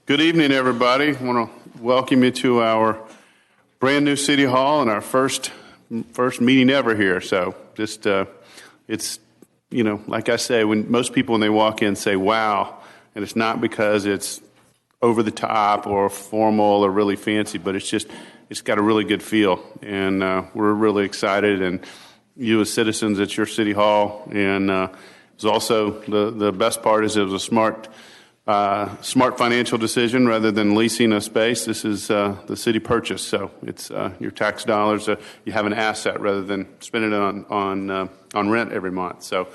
Good evening, everybody. I want to welcome you to our brand new City Hall and our first meeting ever here. So just, it's, like I say, when most people, when they walk in, say, wow, and it's not because it's over the top or formal or really fancy, but it's got a really good feel. And we're really excited. And you as citizens, it's your City Hall. And it's also, the best part is it was a smart financial decision rather than leasing a space. This is the city purchase, so it's your tax dollars. You have an asset rather than spending it on rent every month. So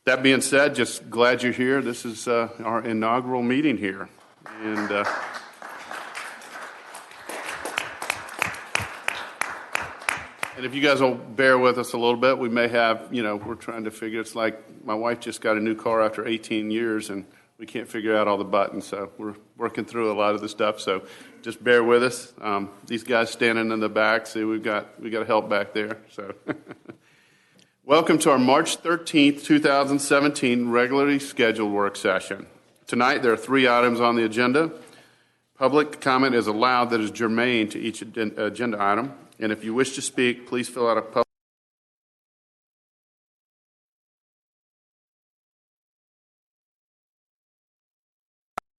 that being said, just glad you're here. This is our inaugural meeting here, and if you guys will bear with us a little bit, we may have, we're trying to figure. It's like my wife just got a new car after 18 years, and we can't figure out all the buttons, so we're working through a lot of the stuff. So just bear with us. These guys standing in the back, see, we got help back there. So welcome to our March 13th, 2017 regularly scheduled work session. Tonight there are 3 items on the agenda. Public comment is allowed that is germane to each agenda item, and if you wish to speak, please fill out a public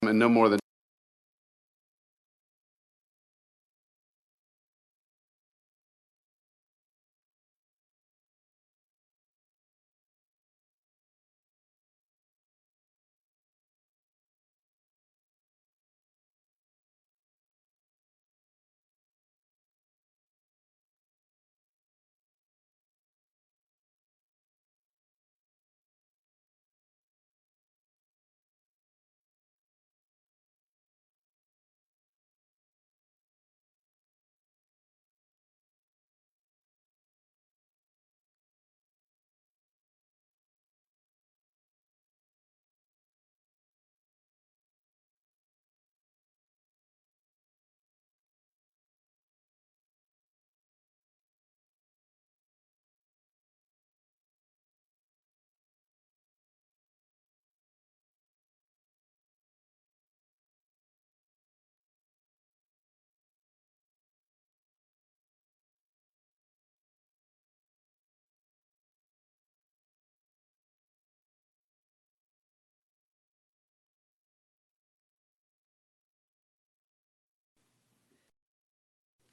and no more than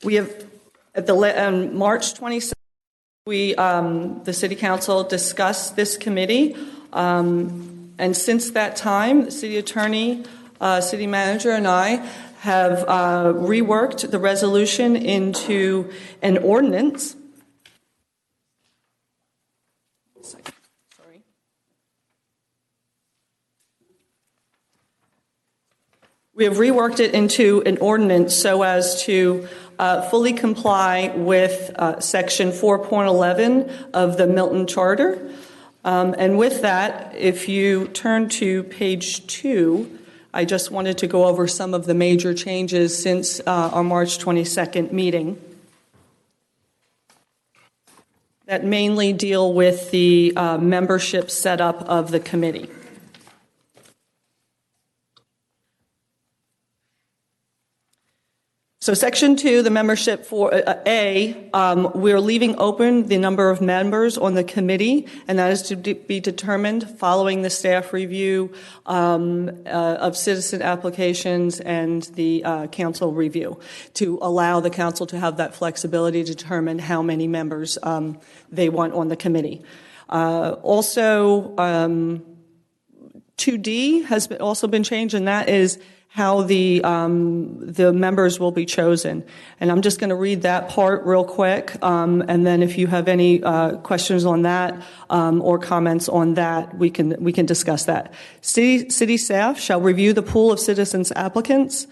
We have, at the March 27th, the City Council discussed this committee, and since that time, the City Attorney, City Manager, and I have reworked the resolution into an ordinance. We have reworked it into an ordinance so as to fully comply with Section 4.11 of the Milton Charter. And with that, if you turn to page 2, I just wanted to go over some of the major changes since our March 22nd meeting that mainly deal with the membership setup of the committee. So Section 2, the membership for we're leaving open the number of members on the committee, and that is to be determined following the staff review of citizen applications and the council review, to allow the council to have that flexibility to determine how many members they want on the committee. Also, 2D has also been changed, and that is how the members will be chosen. And I'm just going to read that part real quick, and then if you have any questions on that or comments on that, we can discuss that. City staff shall review the pool of citizens applicants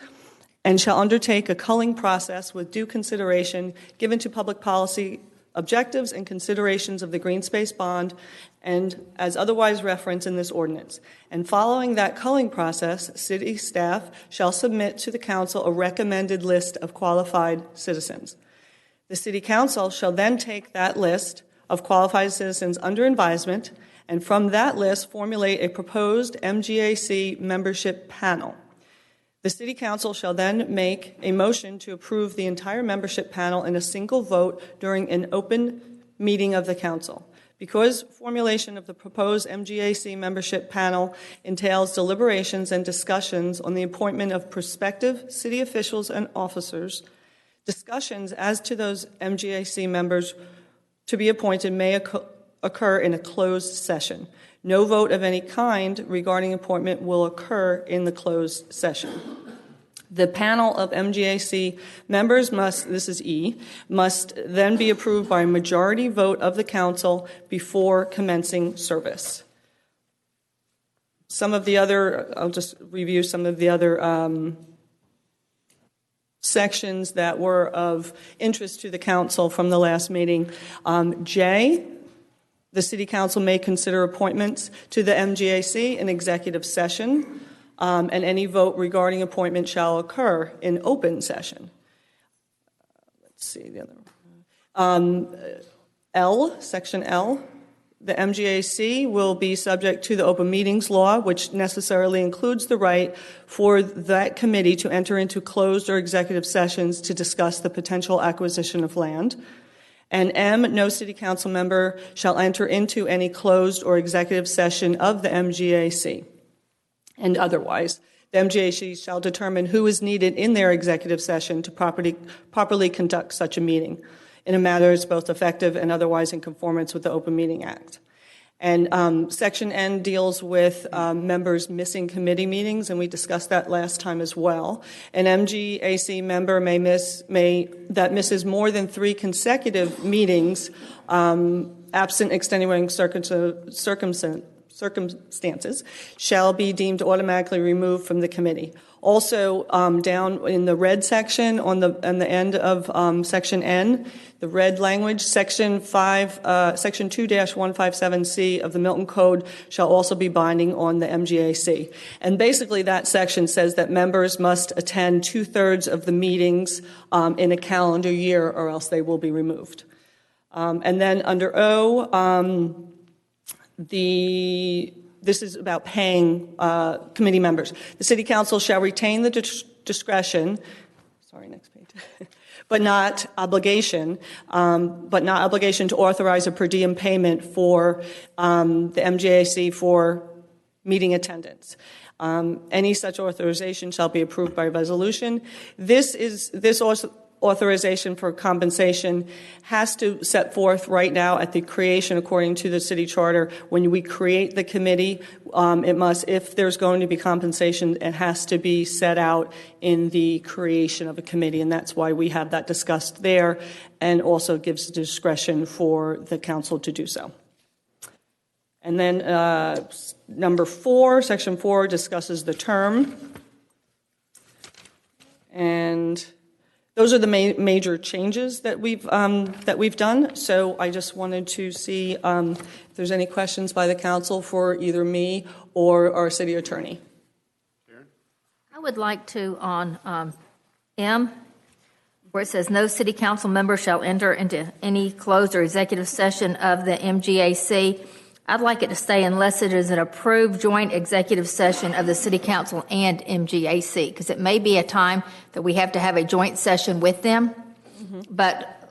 and shall undertake a culling process with due consideration given to public policy objectives and considerations of the green space bond and as otherwise referenced in this ordinance. And following that culling process, city staff shall submit to the council a recommended list of qualified citizens. The city council shall then take that list of qualified citizens under advisement and from that list formulate a proposed MGAC membership panel. The City Council shall then make a motion to approve the entire membership panel in a single vote during an open meeting of the council. Because formulation of the proposed MGAC membership panel entails deliberations and discussions on the appointment of prospective city officials and officers, discussions as to those MGAC members to be appointed may occur in a closed session. No vote of any kind regarding appointment will occur in the closed session. The panel of MGAC members must, this is E, must then be approved by a majority vote of the council before commencing service. Some of the other, I'll just review some of the other sections that were of interest to the council from the last meeting. J, the City Council may consider appointments to the MGAC in executive session, and any vote regarding appointment shall occur in open session. Let's see the other one. L, section L, the MGAC will be subject to the open meetings law, which necessarily includes the right for that committee to enter into closed or executive sessions to discuss the potential acquisition of land. And M, no city council member shall enter into any closed or executive session of the MGAC. And otherwise, the MGAC shall determine who is needed in their executive session to properly conduct such a meeting in a manner that's both effective and otherwise in conformance with the Open Meeting Act. And Section N deals with members missing committee meetings, and we discussed that last time as well. An MGAC member that misses more than 3 consecutive meetings, absent extenuating circumstances, shall be deemed automatically removed from the committee. Also, down in the red section on the end of Section N, the red language, Section 2-157C of the Milton Code shall also be binding on the MGAC. And basically, that section says that members must attend 2/3 of the meetings in a calendar year, or else they will be removed. And then under O, this is about paying committee members. The City Council shall retain the discretion, next page, but not obligation to authorize a per diem payment for the MGAC for meeting attendance. Any such authorization shall be approved by resolution. This authorization for compensation has to set forth right now at the creation, according to the city charter. When we create the committee, it must, if there's going to be compensation, it has to be set out in the creation of a committee, and that's why we have that discussed there, and also gives discretion for the council to do so. And then number 4, section 4 discusses the term, and those are the major changes that we've done. So I just wanted to see if there's any questions by the council for either me or our city attorney. Karen? I would like to, on M, where it says no city council member shall enter into any closed or executive session of the MGAC, I'd like it to stay unless it is an approved joint executive session of the City Council and MGAC, because it may be a time that we have to have a joint session with them. But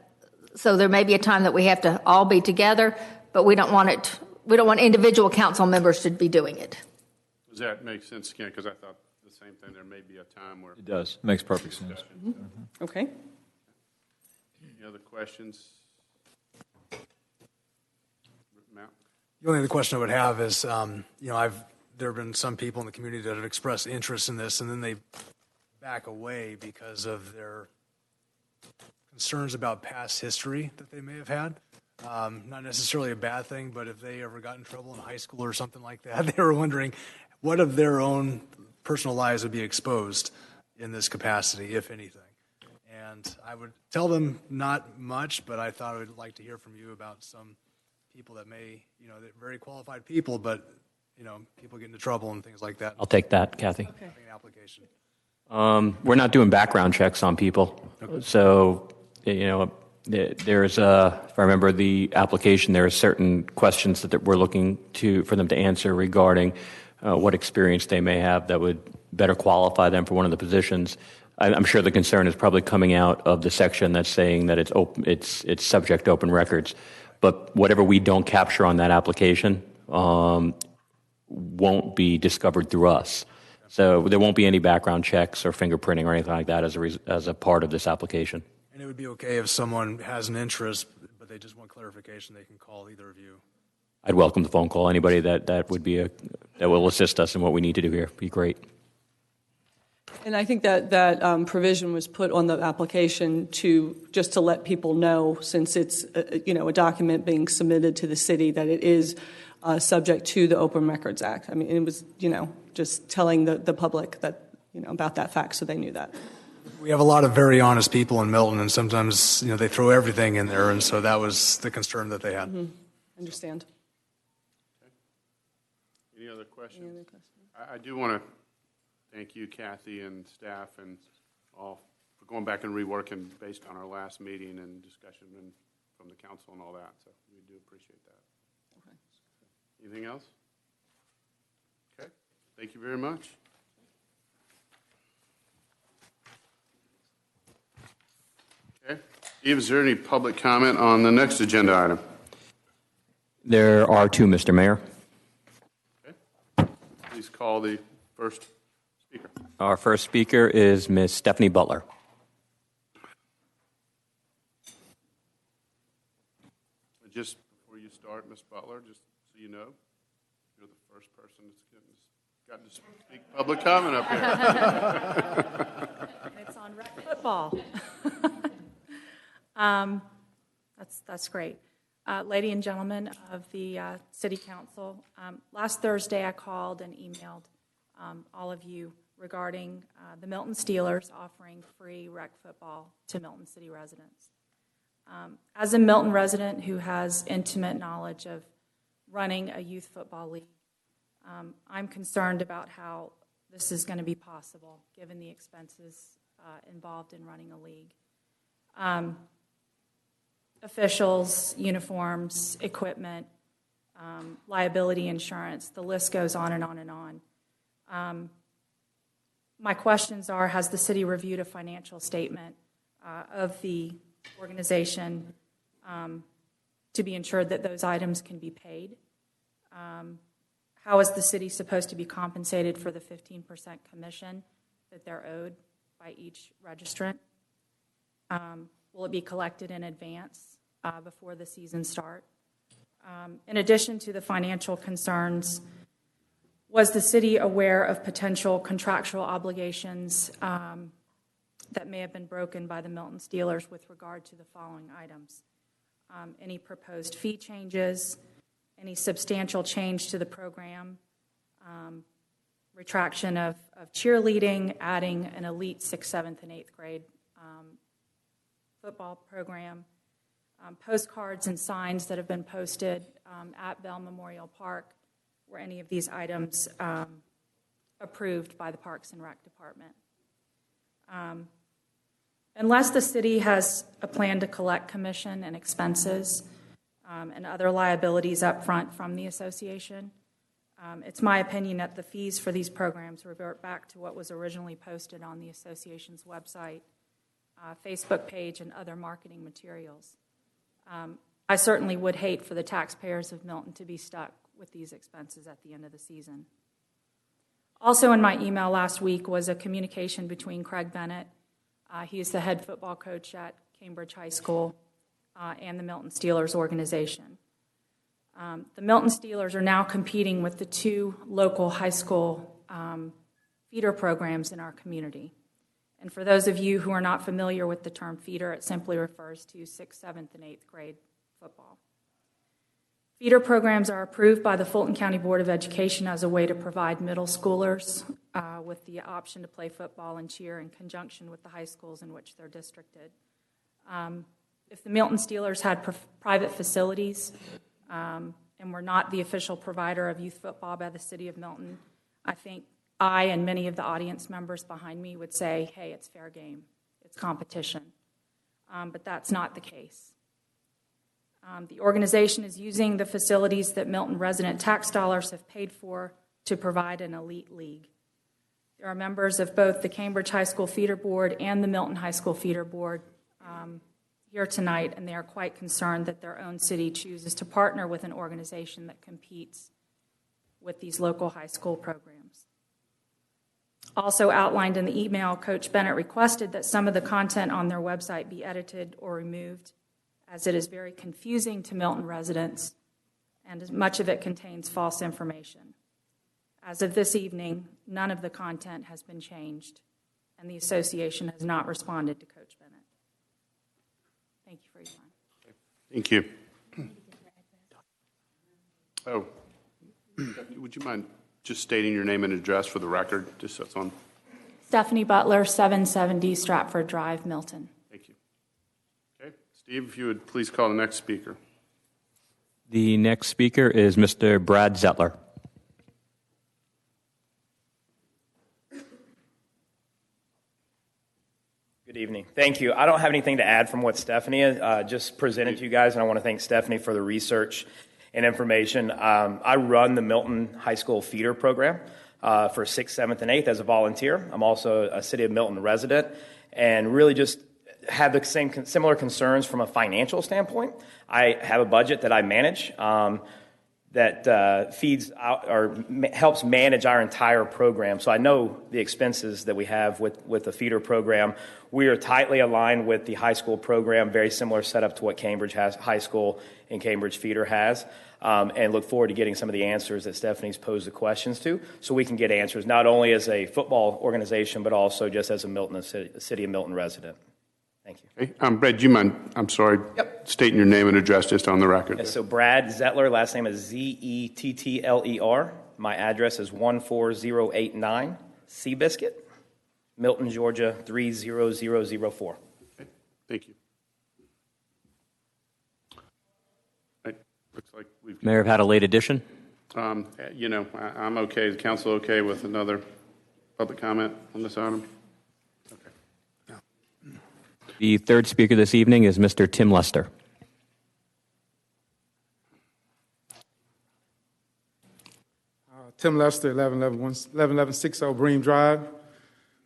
so there may be a time that we have to all be together, but we don't want individual council members to be doing it. Does that make sense, Ken? Because I thought the same thing. There may be a time where It does. Makes perfect sense. Okay. Any other questions? Matt? The only other question I would have is, there have been some people in the community that have expressed interest in this, and then they back away because of their concerns about past history that they may have had. Not necessarily a bad thing, but if they ever got in trouble in high school or something like that, they were wondering what of their own personal lives would be exposed in this capacity, if anything. And I would tell them not much, but I thought I would like to hear from you about some people that may, they're very qualified people, but, people get into trouble and things like that. I'll take that, Kathy. Okay. An application. We're not doing background checks on people. Okay. So, there's, if I remember the application, there are certain questions that we're looking for them to answer regarding what experience they may have that would better qualify them for one of the positions. I'm sure the concern is probably coming out of the section that's saying that it's subject to open records. But whatever we don't capture on that application won't be discovered through us. So there won't be any background checks or fingerprinting or anything like that as a part of this application. And it would be okay if someone has an interest, but they just want clarification, they can call either of you. I'd welcome the phone call. Anybody that will assist us in what we need to do here. Be great. And I think that provision was put on the application just to let people know, since it's a document being submitted to the city, that it is subject to the Open Records Act. I mean, it was just telling the public that about that fact, so they knew that. We have a lot of very honest people in Milton, and sometimes they throw everything in there, and so that was the concern that they had. Mm-hmm. Understand. Any other questions? I do want to thank you, Kathy, and staff, and all for going back and reworking based on our last meeting and discussion and from the council and all that. So we do appreciate that. Okay. Anything else? Okay. Thank you very much. Okay. Steve, is there any public comment on the next agenda item? There are two, Mr. Mayor. Okay. Please call the first speaker. Our first speaker is Ms. Stephanie Butler. Just before you start, Ms. Butler, just so you know, you're the first person that's gotten to speak public comment up here. It's on rec football. That's great. Ladies and gentlemen of the City Council, last Thursday I called and emailed all of you regarding the Milton Steelers offering free rec football to Milton City residents. As a Milton resident who has intimate knowledge of running a youth football league, I'm concerned about how this is going to be possible given the expenses involved in running a league. Officials, uniforms, equipment, liability insurance, the list goes on and on and on. My questions are, has the city reviewed a financial statement of the organization to be ensured that those items can be paid? How is the city supposed to be compensated for the 15% commission that they're owed by each registrant? Will it be collected in advance before the season start? In addition to the financial concerns, was the city aware of potential contractual obligations that may have been broken by the Milton Steelers with regard to the following items? Any proposed fee changes, any substantial change to the program, retraction of cheerleading, adding an elite 6th, 7th, and 8th grade football program, postcards and signs that have been posted at Bell Memorial Park. Were any of these items approved by the Parks and Rec Department? Unless the city has a plan to collect commission and expenses and other liabilities up front from the association, it's my opinion that the fees for these programs revert back to what was originally posted on the association's website, Facebook page, and other marketing materials. I certainly would hate for the taxpayers of Milton to be stuck with these expenses at the end of the season. Also in my email last week was a communication between Craig Bennett, he is the head football coach at Cambridge High School, and the Milton Steelers organization. The Milton Steelers are now competing with the two local high school feeder programs in our community. And for those of you who are not familiar with the term feeder, it simply refers to 6th, 7th, and 8th grade football. Feeder programs are approved by the Fulton County Board of Education as a way to provide middle schoolers with the option to play football and cheer in conjunction with the high schools in which they're districted. If the Milton Steelers had private facilities and were not the official provider of youth football by the city of Milton, I think I and many of the audience members behind me would say, hey, it's fair game, it's competition. But that's not the case. The organization is using the facilities that Milton resident tax dollars have paid for to provide an elite league. There are members of both the Cambridge High School Feeder Board and the Milton High School Feeder Board here tonight, and they are quite concerned that their own city chooses to partner with an organization that competes with these local high school programs. Also outlined in the email, Coach Bennett requested that some of the content on their website be edited or removed, as it is very confusing to Milton residents, and much of it contains false information. As of this evening, none of the content has been changed, and the association has not responded to Coach Bennett. Thank you for your time. Thank you. Oh, would you mind just stating your name and address for the record, just so it's on? Stephanie Butler, 770 Stratford Drive, Milton. Thank you. Okay, Steve, if you would please call the next speaker. The next speaker is Mr. Brad Zettler. Good evening. Thank you. I don't have anything to add from what Stephanie just presented to you guys, and I want to thank Stephanie for the research and information. I run the Milton High School Feeder Program for 6th, 7th, and 8th as a volunteer. I'm also a City of Milton resident, and really just have the similar concerns from a financial standpoint. I have a budget that I manage that feeds out or helps manage our entire program. So I know the expenses that we have with the feeder program. We are tightly aligned with the high school program, very similar setup to what Cambridge has, high school and Cambridge feeder has, and look forward to getting some of the answers that Stephanie's posed the questions to, so we can get answers not only as a football organization, but also just as a City of Milton resident. Thank you. Okay. Brad, do you mind, I'm sorry, stating your name and address just on the record? Yes, so Brad Zettler, last name is Zettler. My address is 14089 Seabiscuit, Milton, Georgia, 30004. Okay. Thank you. Right. Looks like we've... May have had a late addition. I'm okay. Is the council okay with another public comment on this item? The third speaker this evening is Mr. Tim Lester. Tim Lester, 1160 Bream Drive.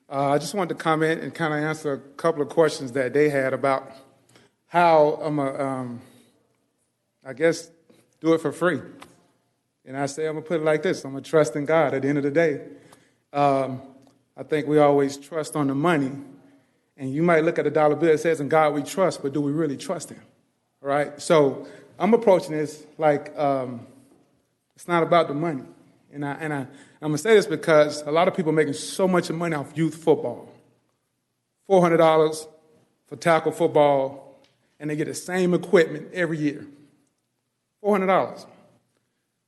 I just wanted to comment and kind of answer a couple of questions that they had about how I'm do it for free. And I say I'm going to put it like this. I'm going to trust in God at the end of the day. I think we always trust on the money. And you might look at a dollar bill that says, in God we trust, but do we really trust him? All right? So I'm approaching this like it's not about the money. And I'm going to say this because a lot of people are making so much money off youth football. $400 for tackle football, and they get the same equipment every year. $400.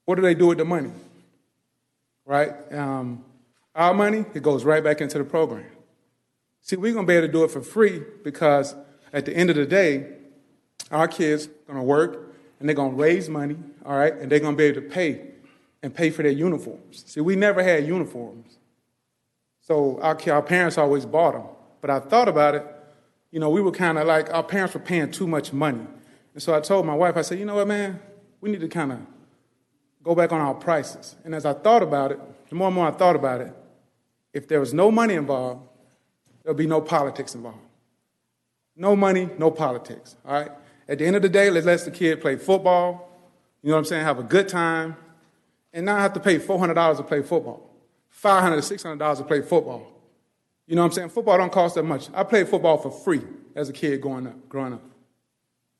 What do they do with the money? Right? Our money, it goes right back into the program. See, we're going to be able to do it for free because at the end of the day, our kids are going to work and they're going to raise money, all right, and they're going to be able to pay for their uniforms. See, we never had uniforms. So our parents always bought them. But I thought about it, we were kind of like, our parents were paying too much money. And so I told my wife, I said, you know what, man, we need to kind of go back on our prices. And as I thought about it, the more and more I thought about it, if there was no money involved, there'll be no politics involved. No money, no politics, all right? At the end of the day, let's let the kid play football, you know what I'm saying, have a good time, and not have to pay $400 to play football, $500 to $600 to play football. You know what I'm saying? Football don't cost that much. I played football for free as a kid growing up. And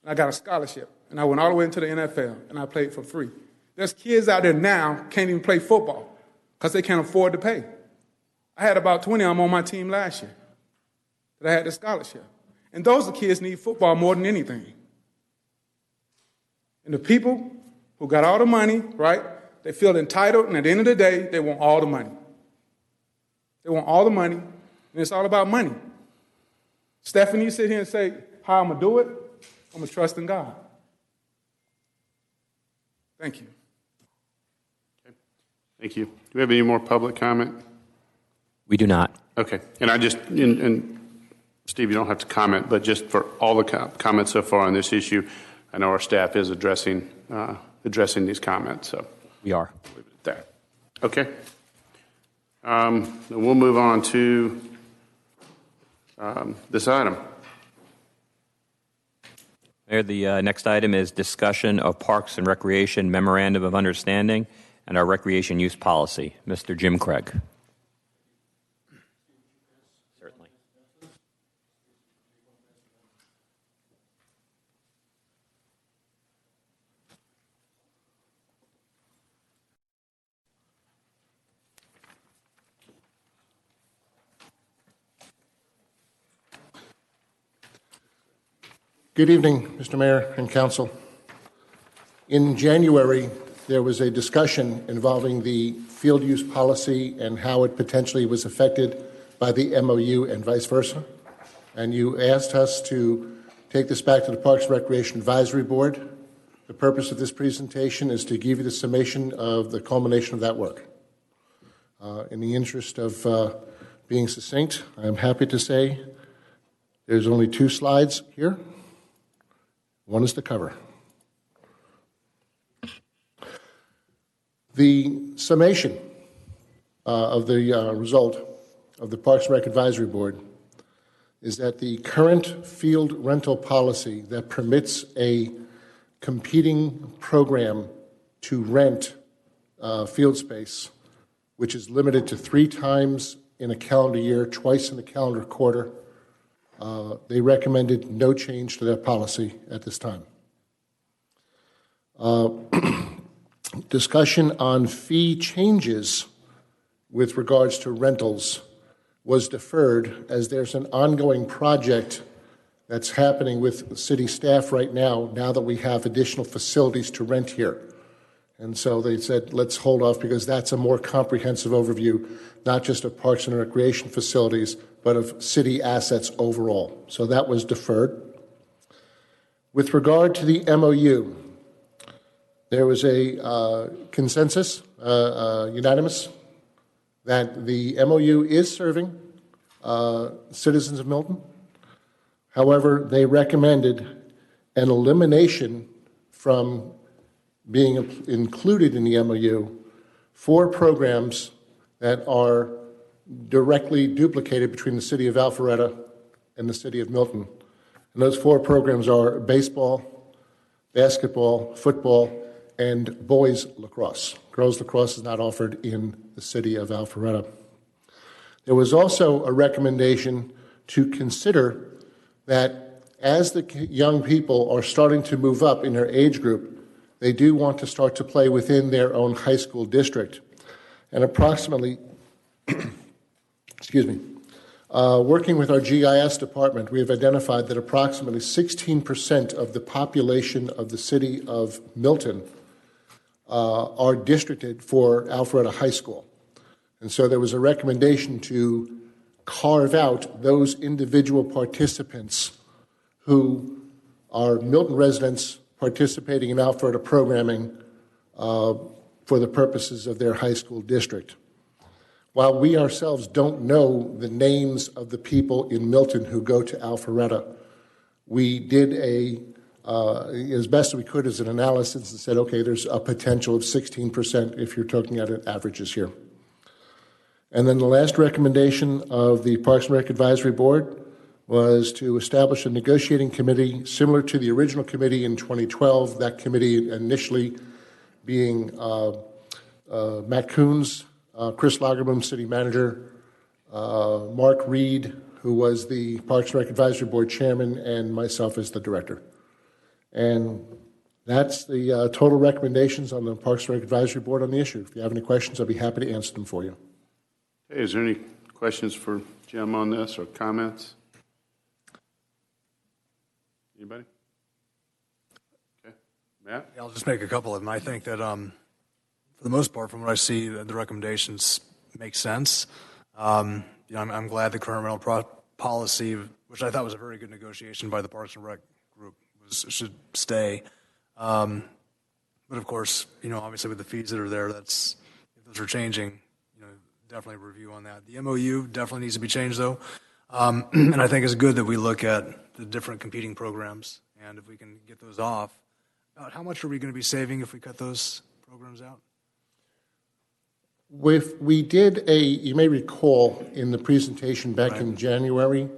I got a scholarship, and I went all the way into the NFL, and I played for free. There's kids out there now can't even play football because they can't afford to pay. I had about 20 of them on my team last year that I had the scholarship. And those kids need football more than anything. And the people who got all the money, right, they feel entitled, and at the end of the day, they want all the money. They want all the money, and it's all about money. Stephanie, you sit here and say, how I'm going to do it? I'm going to trust in God. Thank you. Okay. Thank you. Do we have any more public comment? We do not. Okay. And and Steve, you don't have to comment, but just for all the comments so far on this issue, I know our staff is addressing these comments. So we are. Leave it at that. Okay. We'll move on to this item. Mayor, the next item is discussion of Parks and Recreation Memorandum of Understanding and our Recreation Use Policy. Mr. Jim Craig. Certainly. Good evening, Mr. Mayor and Council. In January, there was a discussion involving the field use policy and how it potentially was affected by the MOU and vice versa. And you asked us to take this back to the Parks and Recreation Advisory Board. The purpose of this presentation is to give you the summation of the culmination of that work. In the interest of being succinct, I'm happy to say there's only 2 slides here. One is the cover. The summation of the result of the Parks and Rec Advisory Board is that the current field rental policy that permits a competing program to rent field space, which is limited to 3 times in a calendar year, twice in a calendar quarter, they recommended no change to that policy at this time. Discussion on fee changes with regards to rentals was deferred as there's an ongoing project that's happening with city staff right now that we have additional facilities to rent here. And so they said, let's hold off because that's a more comprehensive overview, not just of parks and recreation facilities, but of city assets overall. So that was deferred. With regard to the MOU, there was a consensus, unanimous, that the MOU is serving citizens of Milton. However, they recommended an elimination from being included in the MOU for programs that are directly duplicated between the city of Alpharetta and the city of Milton. And those 4 programs are baseball, basketball, football, and boys lacrosse. Girls lacrosse is not offered in the city of Alpharetta. There was also a recommendation to consider that as the young people are starting to move up in their age group, they do want to start to play within their own high school district. And approximately, working with our GIS department, we have identified that approximately 16% of the population of the city of Milton are districted for Alpharetta High School. And so there was a recommendation to carve out those individual participants who are Milton residents participating in Alpharetta programming for the purposes of their high school district. While we ourselves don't know the names of the people in Milton who go to Alpharetta, we did as best we could as an analysis and said, okay, there's a potential of 16% if you're talking at averages here. And then the last recommendation of the Parks and Rec Advisory Board was to establish a negotiating committee similar to the original committee in 2012, that committee initially being Matt Coons, Chris Lagerboom, city manager, Mark Reed, who was the Parks and Rec Advisory Board chairman, and myself as the director. And that's the total recommendations on the Parks and Rec Advisory Board on the issue. If you have any questions, I'll be happy to answer them for you. Hey, is there any questions for Jim on this or comments? Anybody? Okay. Matt? Yeah, I'll just make a couple of them. I think that for the most part, from what I see, the recommendations make sense. I'm glad the current rental policy, which I thought was a very good negotiation by the Parks and Rec group, should stay. But of course, obviously with the fees that are there, if those are changing, definitely review on that. The MOU definitely needs to be changed, though. And I think it's good that we look at the different competing programs, and if we can get those off, about how much are we going to be saving if we cut those programs out? We did you may recall in the presentation back in January,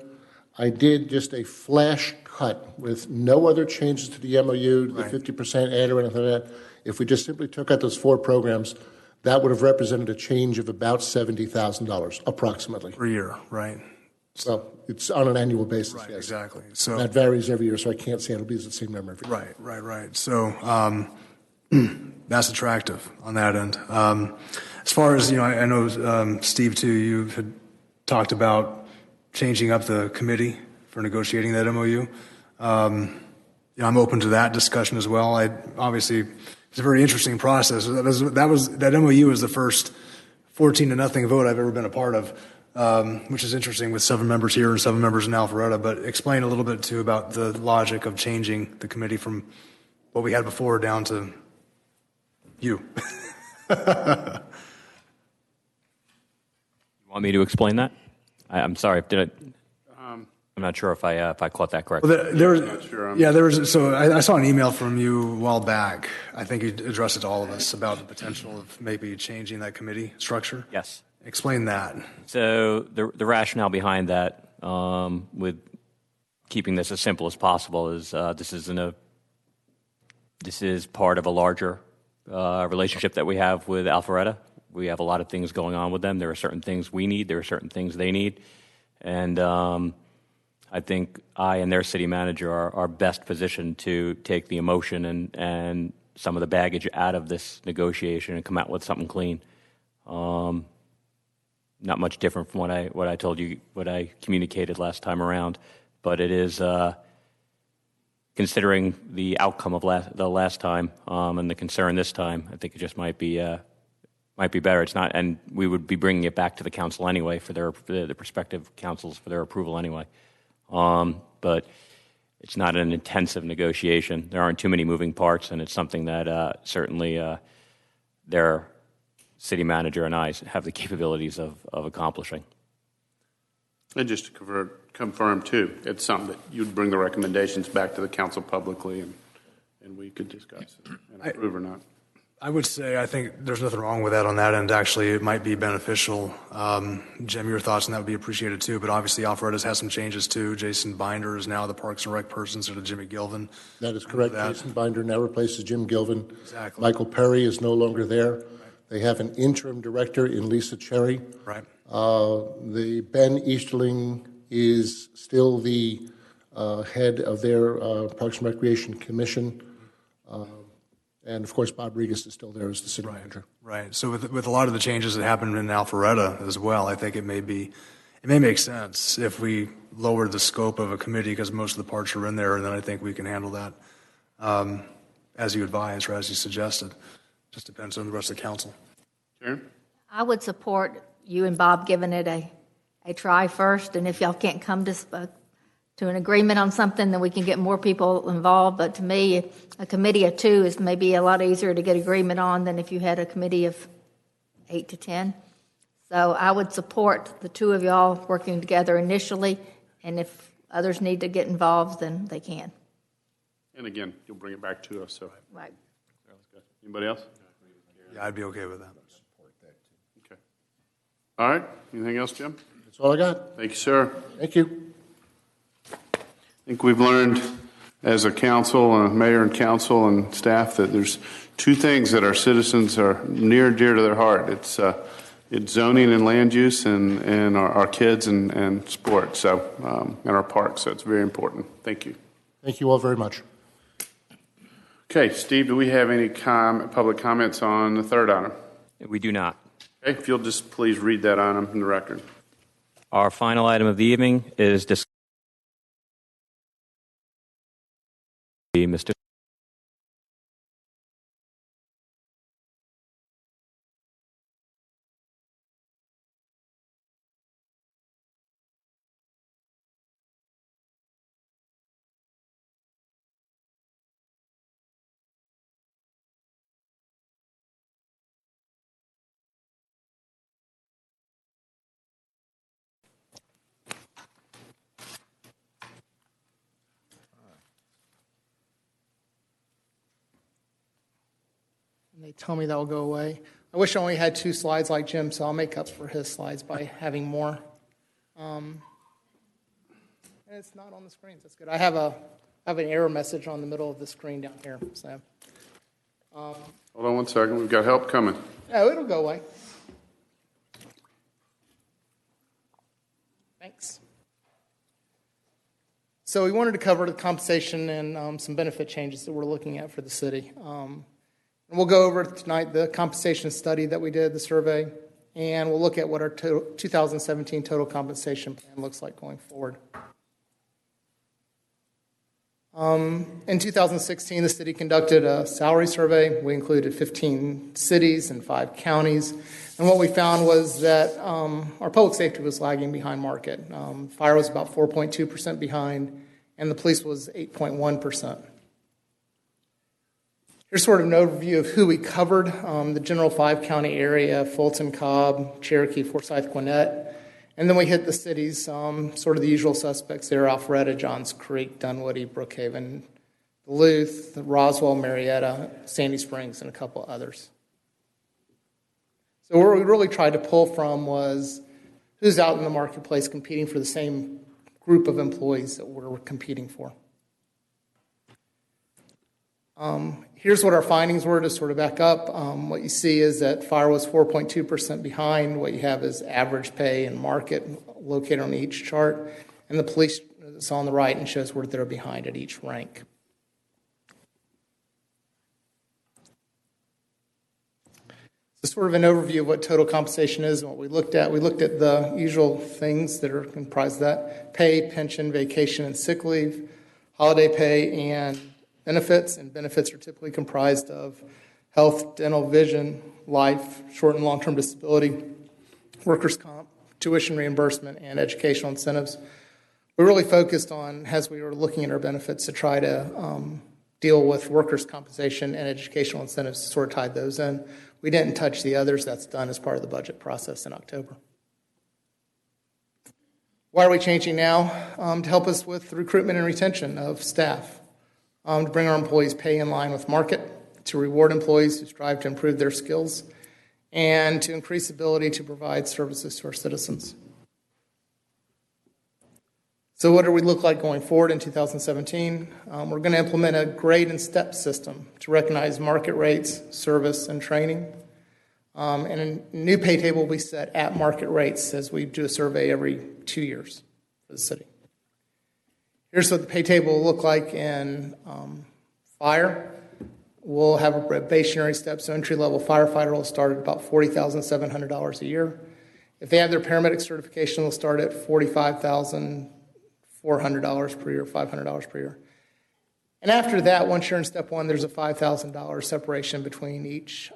I did just a flash cut with no other changes to the MOU, the 50% add or anything like that. If we just simply took out those 4 programs, that would have represented a change of about $70,000, approximately. Per year, right? So it's on an annual basis, Right, yes. exactly. So That varies every year, so I can't say it'll be the same number every year. Right. So that's attractive on that end. As far as, I know, Steve, too, you had talked about changing up the committee for negotiating that MOU. I'm open to that discussion as well. Obviously, it's a very interesting process. That MOU was the first 14-0 vote I've ever been a part of, which is interesting with 7 members here and 7 members in Alpharetta. But explain a little bit, too, about the logic of changing the committee from what we had before down to you. You want me to explain that? I'm sorry. I'm not sure if I caught that correctly. Well, So I saw an email from you a while back. I think you addressed it to all of us about the potential of maybe changing that committee structure. Yes. Explain that. So the rationale behind that, with keeping this as simple as possible, is this is part of a larger relationship that we have with Alpharetta. We have a lot of things going on with them. There are certain things we need. There are certain things they need. And I think I and their city manager are best positioned to take the emotion and some of the baggage out of this negotiation and come out with something clean. Not much different from what I told you, what I communicated last time around. But it is, considering the outcome of the last time and the concern this time, I think it just might be better. It's not, and we would be bringing it back to the council anyway for the prospective councils for their approval anyway. But it's not an intensive negotiation. There aren't too many moving parts, and it's something that certainly their city manager and I have the capabilities of accomplishing. And just to confirm, too, it's something that you'd bring the recommendations back to the council publicly, and we could discuss it and approve or not. I would say I think there's nothing wrong with that on that end. Actually, it might be beneficial. Jim, your thoughts on that would be appreciated too. But obviously, Alpharetta's had some changes too. Jason Binder is now the Parks and Rec person instead of Jimmy Gilvin. That is correct. Jason Binder now replaces Jim Gilvin. Exactly. Michael Perry is no longer there. Right. They have an interim director in Lisa Cherry. Right. The Ben Easterling is still the head of their Parks and Recreation Commission. And, of course, Bob Regas is still there as the city manager. Right. So with a lot of the changes that happened in Alpharetta as well, I think it may make sense if we lowered the scope of a committee because most of the parts are in there, and then I think we can handle that as you advised or as you suggested. Just depends on the rest of the council. Sharon? I would support you and Bob giving it a try first, and if y'all can't come to an agreement on something, then we can get more people involved. But to me, a committee of 2 is maybe a lot easier to get agreement on than if you had a committee of 8 to 10. So I would support the 2 of y'all working together initially, and if others need to get involved, then they can. And again, you'll bring it back to us. So. Right. Anybody else? Yeah, I'd be okay with that. Okay. All right. Anything else, Jim? That's all I got. Thank you, sir. Thank you. I think we've learned as a council, mayor and council and staff, that there's 2 things that our citizens are near and dear to their heart. It's zoning and land use and our kids and sports, so and our parks. So it's very important. Thank you. Thank you all very much. Okay, Steve, do we have any public comments on the third item? We do not. Okay, if you'll just please read that item in the record. Our final item of the evening is Mr. And they tell me that will go away. I wish I only had 2 slides like Jim, so I'll make up for his slides by having more. And it's not on the screens. That's good. I have an error message on the middle of the screen down here. So, Hold on one second. We've got help coming. oh, it'll go away. Thanks. So we wanted to cover the compensation and some benefit changes that we're looking at for the city. And we'll go over tonight the compensation study that we did, the survey, and we'll look at what our 2017 total compensation plan looks like going forward. In 2016, the city conducted a salary survey. We included 15 cities and 5 counties. And what we found was that our public safety was lagging behind market. Fire was about 4.2% behind, and the police was 8.1%. Here's sort of an overview of who we covered. The general 5-county area, Fulton, Cobb, Cherokee, Forsyth, Gwinnett. And then we hit the cities, sort of the usual suspects there, Alpharetta, Johns Creek, Dunwoody, Brookhaven, Duluth, Roswell, Marietta, Sandy Springs, and a couple others. So what we really tried to pull from was who's out in the marketplace competing for the same group of employees that we're competing for. Here's what our findings were to sort of back up. What you see is that fire was 4.2% behind. What you have is average pay and market located on each chart. And the police is on the right and shows where they're behind at each rank. So sort of an overview of what total compensation is and what we looked at. We looked at the usual things that are comprised of that: pay, pension, vacation, and sick leave, holiday pay, and benefits. And benefits are typically comprised of health, dental, vision, life, short and long-term disability, workers' comp, tuition reimbursement, and educational incentives. We really focused on, as we were looking at our benefits, to try to deal with workers' compensation and educational incentives, to sort of tie those in. We didn't touch the others. That's done as part of the budget process in October. Why are we changing now? To help us with the recruitment and retention of staff, to bring our employees' pay in line with market, to reward employees who strive to improve their skills, and to increase ability to provide services to our citizens. So what do we look like going forward in 2017? We're going to implement a grade and step system to recognize market rates, service, and training. And a new pay table will be set at market rates as we do a survey every 2 years for the city. Here's what the pay table will look like in fire. We'll have a probationary step, so entry-level firefighter will start at about $40,700 a year. If they have their paramedic certification, they'll start at $45,400 per year, $500 per year. And after that, once you're in step 1, there's a $5,000 separation between each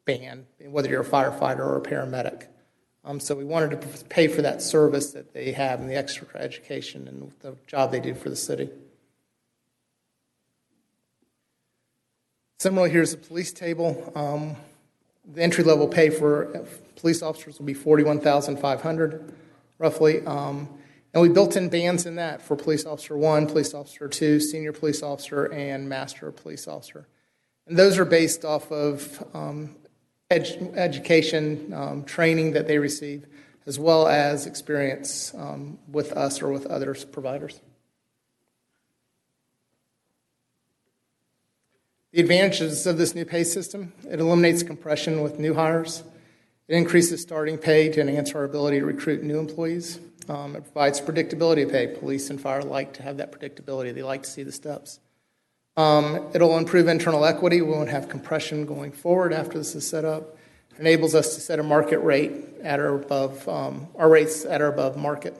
band, whether you're a firefighter or a paramedic. So we wanted to pay for that service that they have and the extra education and the job they do for the city. Similarly, here's the police table. The entry-level pay for police officers will be $41,500, roughly. And we built in bands in that for police officer 1, police officer 2, senior police officer, and master police officer. And those are based off of education, training that they receive, as well as experience with us or with other providers. The advantages of this new pay system: it eliminates compression with new hires. It increases starting pay to enhance our ability to recruit new employees. It provides predictability of pay. Police and fire like to have that predictability. They like to see the steps. It'll improve internal equity. We won't have compression going forward after this is set up. It enables us to set a market rate at or above, our rates at or above market.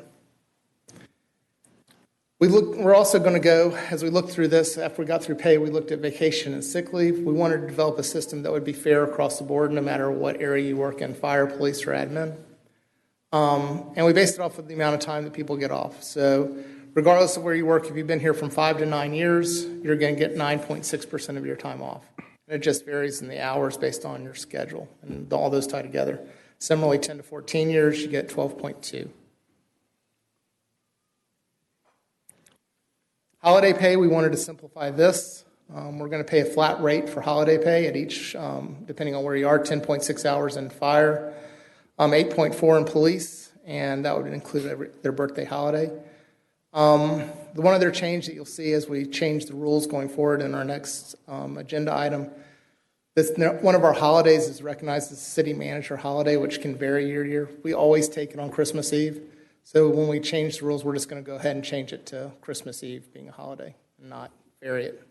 We're also going to go, as we look through this, after we got through pay, we looked at vacation and sick leave. We wanted to develop a system that would be fair across the board, no matter what area you work in, fire, police, or admin. And we based it off of the amount of time that people get off. So regardless of where you work, if you've been here from 5 to 9 years, you're going to get 9.6% of your time off. And it just varies in the hours based on your schedule, and all those tie together. Similarly, 10 to 14 years, you get 12.2. Holiday pay, we wanted to simplify this. We're going to pay a flat rate for holiday pay at each, depending on where you are, 10.6 hours in fire, 8.4 in police, and that would include their birthday holiday. The one other change that you'll see as we change the rules going forward in our next agenda item, one of our holidays is recognized as a city manager holiday, which can vary year to year. We always take it on Christmas Eve. So when we change the rules, we're just going to go ahead and change it to Christmas Eve being a holiday and not vary it.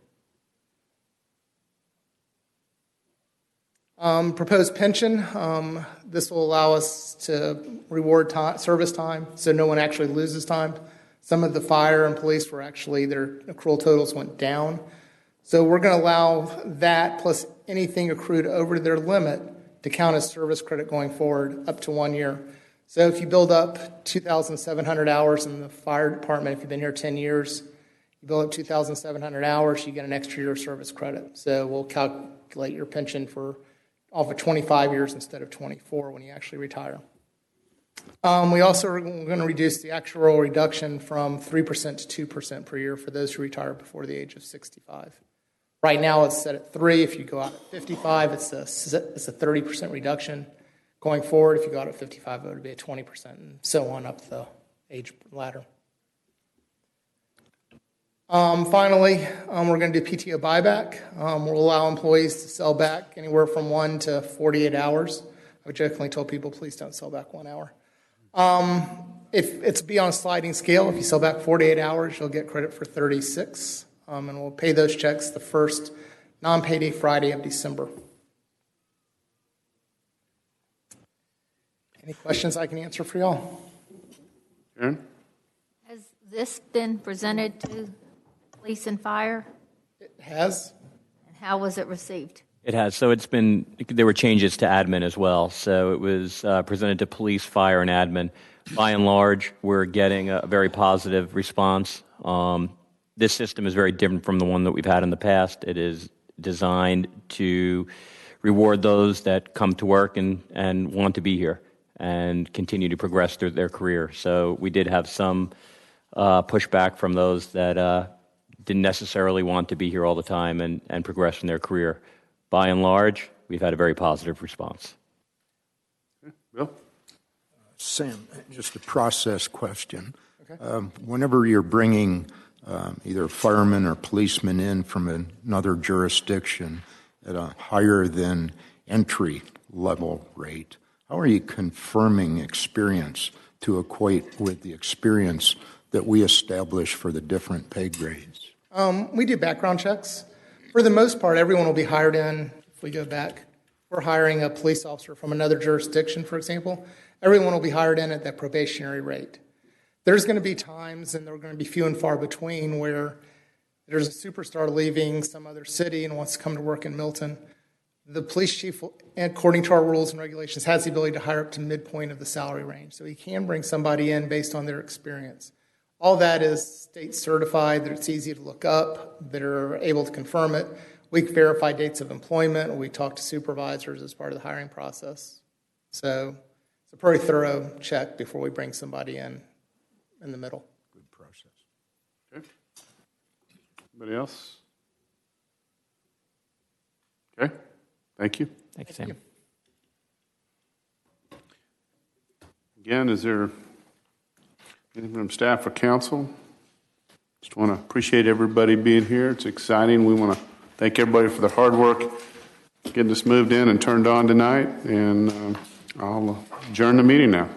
Proposed pension, this will allow us to reward service time so no one actually loses time. Some of the fire and police were actually, their accrual totals went down. So we're going to allow that plus anything accrued over their limit to count as service credit going forward up to 1 year. So if you build up 2,700 hours in the fire department, if you've been here 10 years, you build up 2,700 hours, you get an extra year of service credit. So we'll calculate your pension off of 25 years instead of 24 when you actually retire. We also are going to reduce the actual reduction from 3% to 2% per year for those who retire before the age of 65. Right now it's set at 3. If you go out at 55, it's a 30% reduction. Going forward, if you go out at 55, it would be a 20%, and so on up the age ladder. Finally, we're going to do PTO buyback. We'll allow employees to sell back anywhere from 1 to 48 hours. I jokingly told people, please don't sell back 1 hour. If it's be on a sliding scale, if you sell back 48 hours, you'll get credit for 36. And we'll pay those checks the first non-payday Friday of December. Any questions I can answer for y'all? Karen? Has this been presented to police and fire? It has. And how was it received? It has. So there were changes to admin as well. So it was presented to police, fire, and admin. By and large, we're getting a very positive response. This system is very different from the one that we've had in the past. It is designed to reward those that come to work and want to be here and continue to progress through their career. So we did have some pushback from those that didn't necessarily want to be here all the time and progress in their career. By and large, we've had a very positive response. Bill? Sam, just a process question. Okay. Whenever you're bringing either firemen or policemen in from another jurisdiction at a higher than entry level rate, how are you confirming experience to equate with the experience that we establish for the different pay grades? We do background checks. For the most part, everyone will be hired in. If we go back, we're hiring a police officer from another jurisdiction, for example. Everyone will be hired in at that probationary rate. There's going to be times, and they're going to be few and far between, where there's a superstar leaving some other city and wants to come to work in Milton. The police chief, according to our rules and regulations, has the ability to hire up to midpoint of the salary range. So he can bring somebody in based on their experience. All that is state certified, that it's easy to look up, that are able to confirm it. We verify dates of employment. We talk to supervisors as part of the hiring process. So it's a pretty thorough check before we bring somebody in the middle. Good process. Okay. Anybody else? Okay. Thank you. Thank you, Sam. Again, is there anything from staff or council? Just want to appreciate everybody being here. It's exciting. We want to thank everybody for their hard work getting this moved in and turned on tonight. And I'll adjourn the meeting now.